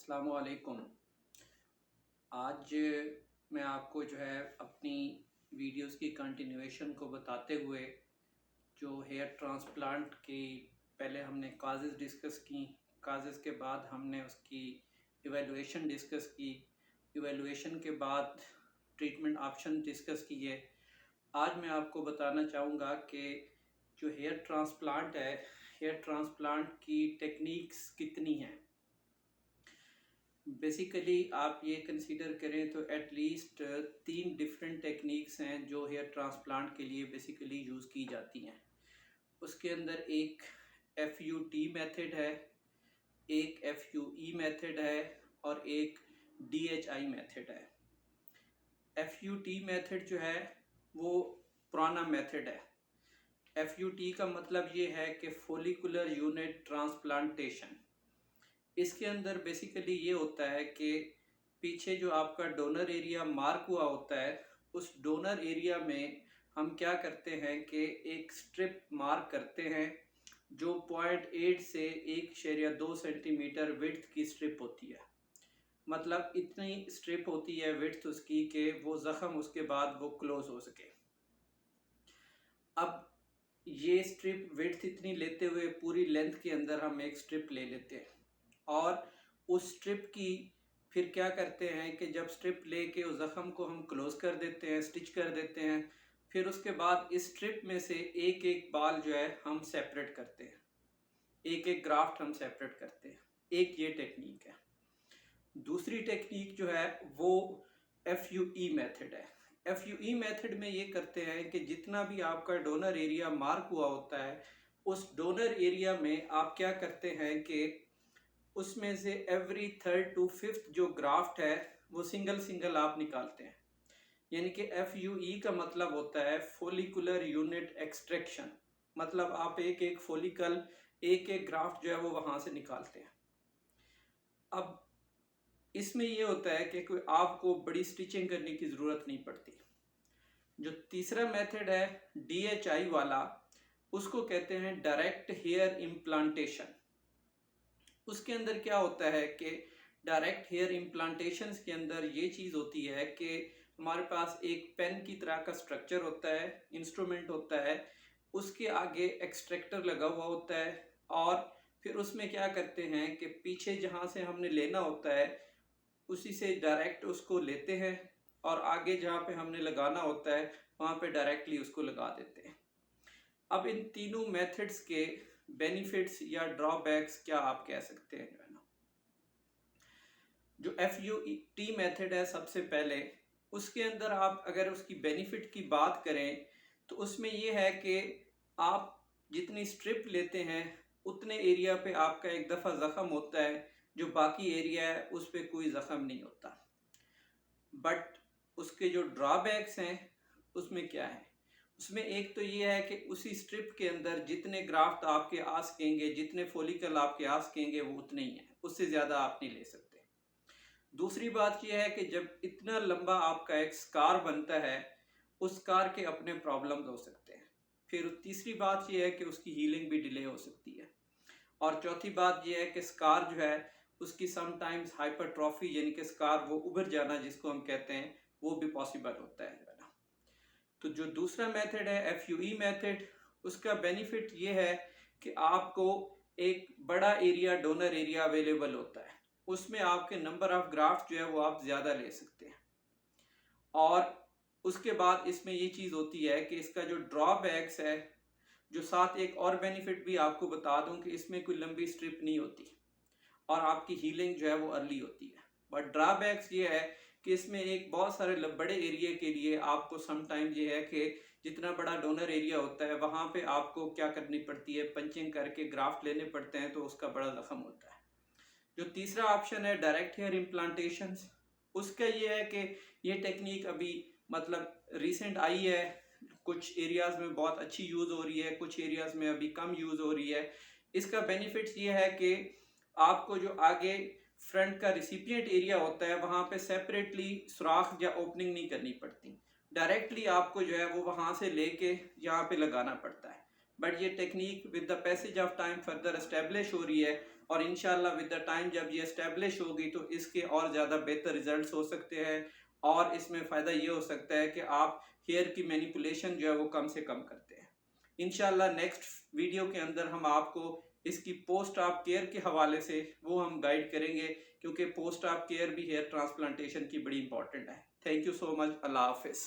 अस्सलामुअलैकुम। आज मैं आपको जो है अपनी वीडियोस की कंटिन्यूएशन को बताते हुए जो हेयर ट्रांसप्लांट की पहले हमने काजेज़ डिस्कस की, काजेज़ के बाद हमने उसकी इवैल्यूएशन डिस्कस की, इवैल्यूएशन के बाद ट्रीटमेंट ऑप्शन डिस्कस किए। आज मैं आपको बताना चाहूँगा कि जो हेयर ट्रांसप्लांट है, हेयर ट्रांसप्लांट की टेक्निक्स कितनी हैं। बेसिकली आप ये कंसीडर करें तो एटलीस्ट 3 डिफरेंट टेक्निक्स हैं जो हेयर ट्रांसप्लांट के लिए बेसिकली यूज़ की जाती हैं। उसके अंदर एक FUT मेथड है, एक FUE मेथड है और एक DHI मेथड है। FUT मेथड जो है वो पुराना मेथड है। FUT का मतलब ये है कि फोलिकुलर यूनिट ट्रांसप्लांटेशन। इसके अंदर बेसिकली ये होता है कि पीछे जो आपका डोनर एरिया मार्क हुआ होता है, उस डोनर एरिया में हम क्या करते हैं कि एक स्ट्रिप मार्क करते हैं जो 0.8 से 1.2 सेंटीमीटर विड्थ की स्ट्रिप होती है। मतलब इतनी स्ट्रिप होती है विड्थ उसकी कि वो ज़ख़म उसके बाद वो क्लोज हो सके। अब ये स्ट्रिप विड्थ इतनी लेते हुए पूरी लेंथ के अंदर हम एक स्ट्रिप ले लेते हैं और उस स्ट्रिप की फिर क्या करते हैं कि जब स्ट्रिप लेके उस ज़ख़म को हम क्लोज कर देते हैं, स्टिच कर देते हैं, फिर उसके बाद इस स्ट्रिप में से एक एक बाल जो है हम सेपरेट करते हैं, एक एक ग्राफ्ट हम सेपरेट करते हैं। एक ये टेक्निक है। दूसरी टेक्निक जो है वो FUE मेथड है। FUE मेथड में ये करते हैं कि जितना भी आपका डोनर एरिया मार्क हुआ होता है, उस डोनर एरिया में आप क्या करते हैं कि उसमें से एवरी 3rd to 5th जो ग्राफ्ट है वो सिंगल सिंगल आप निकालते हैं। यानी कि FUE का मतलब होता है फोलिकुलर यूनिट एक्सट्रैक्शन। मतलब आप एक एक फोलिकल, एक एक ग्राफ्ट जो है वो वहां से निकालते हैं। अब इसमें ये होता है कि कोई आपको बड़ी स्टिचिंग करने की ज़रूरत नहीं पड़ती। जो तीसरा मेथड है DHI वाला, उसको कहते हैं डायरेक्ट हेयर इम्प्लांटेशन। उसके अंदर क्या होता है कि डायरेक्ट हेयर इम्प्लांटेशन के अंदर ये चीज़ होती है कि हमारे पास एक पेन की तरह का स्ट्रक्चर होता है, इंस्ट्रूमेंट होता है, उसके आगे एक्सट्रैक्टर लगा हुआ होता है और फिर उसमें क्या करते हैं कि पीछे जहाँ से हमने लेना होता है उसी से डायरेक्ट उसको लेते हैं और आगे जहाँ पे हमने लगाना होता है वहाँ पे डायरेक्टली उसको लगा देते हैं। अब इन तीनों मेथड्स के बेनिफिट्स या ड्रॉबैक्स क्या आप कह सकते हैं। जो FUT मेथड है सबसे पहले, उसके अंदर आप अगर उसकी बेनिफिट की बात करें तो उसमें यह है कि आप जितनी स्ट्रिप लेते हैं उतने एरिया पे आपका एक दफ़ा ज़ख़म होता है, जो बाकी एरिया है उस पर कोई ज़ख़म नहीं होता। बट उसके जो ड्रॉबैक्स हैं उसमें क्या है, उसमें एक तो ये है कि उसी स्ट्रिप के अंदर जितने ग्राफ्ट आपके आ सकेंगे, जितने फोलिकल आपके आ सकेंगे वो उतने ही हैं, उससे ज़्यादा आप नहीं ले सकते। दूसरी बात यह है कि जब इतना लंबा आपका एक स्कार बनता है, उस स्कार के अपने प्रॉब्लम्स हो सकते हैं। फिर तीसरी बात यह है कि उसकी हीलिंग भी डिले हो सकती है। और चौथी बात यह है कि स्कार जो है उसकी समटाइम्स हाइपरट्रॉफी यानी कि स्कार वो उभर जाना जिसको हम कहते हैं, वो भी पॉसिबल होता है। तो जो दूसरा मेथड है FUE मेथड, उसका बेनिफिट ये है कि आपको एक बड़ा एरिया, डोनर एरिया अवेलेबल होता है, उसमें आपके नंबर ऑफ ग्राफ्ट जो है वो आप ज़्यादा ले सकते हैं। और उसके बाद इसमें ये चीज़ होती है कि इसका जो ड्रॉबैक्स है, जो साथ एक और बेनिफिट भी आपको बता दूं कि इसमें कोई लंबी स्ट्रिप नहीं होती और आपकी हीलिंग जो है वो अर्ली होती है। बट ड्रॉबैक्स ये है कि इसमें एक बहुत सारे बड़े एरिया के लिए आपको समटाइम्स ये है कि जितना बड़ा डोनर एरिया होता है वहाँ पे आपको क्या करनी पड़ती है, पंचिंग करके ग्राफ्ट लेने पड़ते हैं, तो उसका बड़ा ज़ख़म होता है। जो तीसरा ऑप्शन है डायरेक्ट हेयर इम्प्लांटेशन, उसका ये है कि ये टेक्निक अभी मतलब रिसेंट आई है, कुछ एरियाज़ में बहुत अच्छी यूज़ हो रही है, कुछ एरियाज़ में अभी कम यूज़ हो रही है। इसका बेनिफिट्स ये है कि आपको जो आगे फ्रंट का रिसिपिएंट एरिया होता है वहाँ पे सेपरेटली सुराख या ओपनिंग नहीं करनी पड़ती, डायरेक्टली आपको जो है वो वहाँ से लेके यहाँ पे लगाना पड़ता है। बट ये technique with the passage of time further establish हो रही है और इंशाल्लाह विद द टाइम जब ये एस्टेब्लिश होगी तो इसके और ज़्यादा बेहतर रिजल्ट्स हो सकते हैं और इसमें फ़ायदा ये हो सकता है कि आप हेयर की मैनिपुलेशन जो है वो कम से कम करते हैं। इंशाल्लाह नेक्स्ट वीडियो के अंदर हम आपको इसकी पोस्ट ऑफ केयर के हवाले से वो हम गाइड करेंगे, क्योंकि पोस्ट ऑफ केयर भी हेयर ट्रांसप्लांटेशन की बड़ी इंपॉर्टेंट है। Thank you so much. अल्लाह हाफिज़।